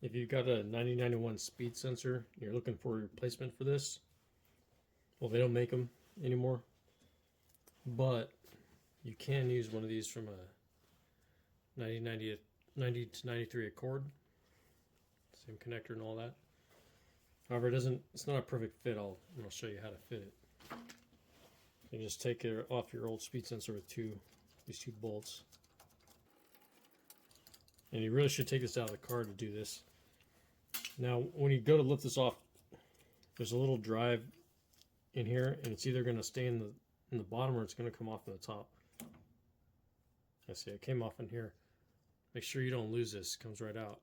If you've got a 9091 speed sensor, you're looking for a replacement for this. Well, they don't make them anymore, but you can use one of these from a 90 to 93 Accord. Same connector and all that. However, it's not a perfect fit. I'll show you how to fit it. You just take it off your old speed sensor with these two bolts. And you really should take this out of the car to do this. Now, when you go to lift this off, there's a little drive in here, and it's either going to stay in the bottom or it's going to come off in the top. I see it came off in here. Make sure you don't lose this. It comes right out.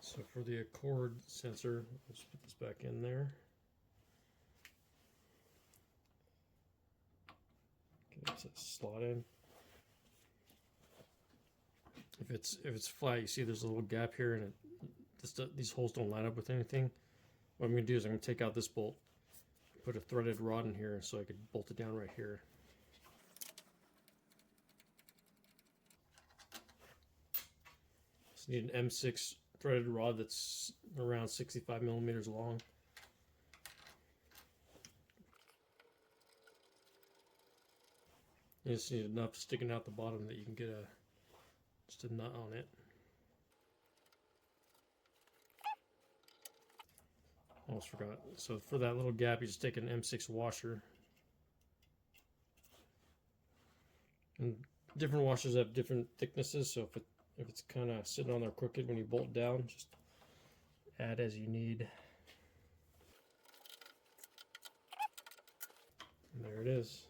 So for the Accord sensor, let's put this back in there. Okay, so slot in. If it's flat, you see there's a little gap here, and these holes don't line up with anything. What I'm going to do is I'm going to take out this bolt, put a threaded rod in here so I could bolt it down right here. So you need an M6 threaded rod that's around 65 millimeters long. You just need enough sticking out the bottom that you can get just a nut on it. Almost forgot. So for that little gap, you just take an M6 washer. And different washers have different thicknesses, so if it's kind of sitting on there crooked when you bolt down, just add as you need. And there it is.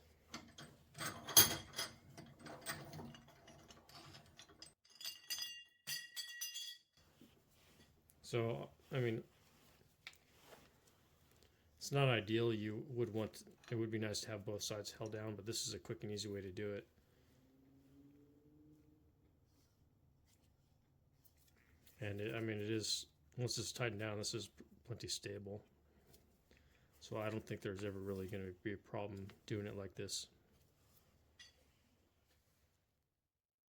So, I mean, it's not ideal. You would want, it would be nice to have both sides held down, but this is a quick and easy way to do it. And I mean, it is, once it's tightened down, this is plenty stable. So I don't think there's ever really going to be a problem doing it like this.